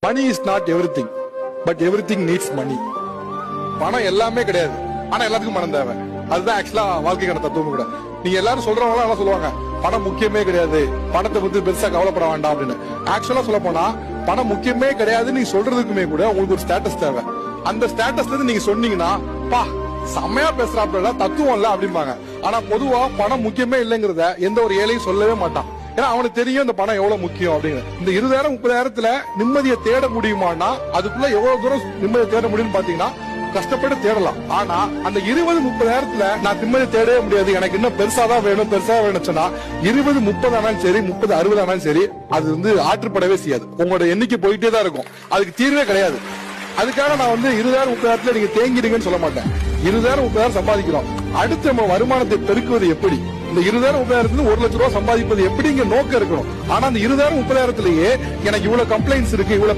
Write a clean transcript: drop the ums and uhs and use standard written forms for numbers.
Money is not everything, but everything needs money. பணம் எல்லாமே கிடையாது, ஆனா எல்லாத்துக்கும் பணம் தேவை. அதுதான் ஆக்சுவலா வாழ்க்கைக்கான தத்துவம் கூட. நீங்க எல்லாரும் சொல்றவங்க எல்லாம் சொல்லுவாங்க பணம் முக்கியமே கிடையாது, பணத்தை பத்தி பெருசா கவலைப்பட வேண்டாம் அப்படின்னு. ஆக்சுவலா சொல்ல போனா பணம் முக்கியமே கிடையாது நீங்க சொல்றதுக்குமே கூட உங்களுக்கு ஒரு ஸ்டேட்டஸ் தேவை. அந்த ஸ்டேட்டஸ்ல இருந்து நீங்க சொன்னீங்கன்னா பா செம்மையா பேசுறாப்ல தத்துவம் இல்ல அப்படிம்பாங்க. ஆனா பொதுவா பணம் முக்கியமே இல்லைங்கிறத எந்த ஒரு ஏழையும் சொல்லவே மாட்டான். ஏன்னா அவனுக்கு தெரியும் இந்த பணம் எவ்வளவு முக்கியம் அப்படின்னு. இந்த 20,000-30,000 நிம்மதியை தேட முடியுமானா அதுக்குள்ள எவ்வளவு தூரம் நிம்மதியை தேட முடியும்னு பாத்தீங்கன்னா கஷ்டப்பட்டு தேடலாம். ஆனா அந்த 20,000-30,000 நான் நிம்மதியை தேடவே முடியாது, எனக்கு இன்னும் பெருசாதான் வேணும் பெருசா வேணும் சொன்னா 20-30 ஆனாலும் சரி 30-60 ஆனாலும் சரி அது ஆற்றுப்படவே செய்யாது. உங்களோட எண்ணிக்கை போயிட்டே தான் இருக்கும், அதுக்கு தீர்வே கிடையாது. அதுக்காக நான் 20,000-30,000 நீங்க தேங்கிடுங்கன்னு சொல்ல மாட்டேன். 20,000-30,000 சம்பாதிக்கிறோம், அடுத்து நம்ம வருமானத்தை பெருக்குவது எப்படி, இந்த 20,000-30,000 1 லட்சம் ரூபாய் சம்பாதிப்பது எப்படிங்க நோக்கம் இருக்கணும். ஆனா அந்த 20,000-30,000 எனக்கு இவ்வளவு கம்ப்ளைண்ட்ஸ் இருக்கு, இவ்வளவு